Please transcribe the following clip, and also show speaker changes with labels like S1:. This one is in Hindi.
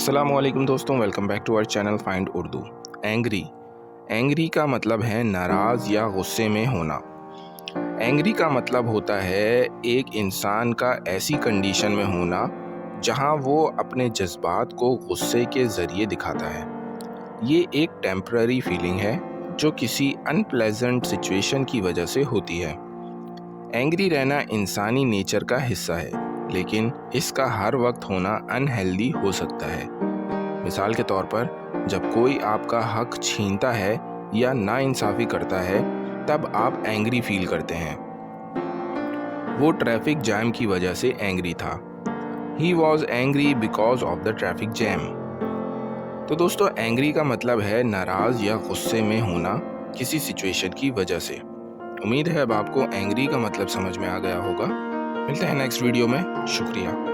S1: अस्सलामुअलैकुम दोस्तों, welcome back to our channel find Urdu. Angry का मतलब है नाराज़ या गुस्से में होना। एंग्री का मतलब होता है एक इंसान का ऐसी कंडीशन में होना जहां वो अपने जज्बात को गुस्से के ज़रिए दिखाता है। ये एक टेम्पररी फीलिंग है जो किसी अनप्लेजेंट सिचुएशन की वजह से होती है। एंग्री रहना इंसानी नेचर का हिस्सा है, लेकिन इसका हर वक्त होना अनहेल्दी हो सकता है। मिसाल के तौर पर, जब कोई आपका हक छीनता है या नाइंसाफ़ी करता है, तब आप एंग्री फील करते हैं। वो ट्रैफिक जैम की वजह से एंग्री था। He was angry because of the traffic jam. तो दोस्तों, एंग्री का मतलब है नाराज़ या गुस्से में होना किसी सिचुएशन की वजह से। उम्मीद है अब आपको एंग्री का मतलब समझ में आ गया होगा। मिलते हैं नेक्स्ट वीडियो में। शुक्रिया।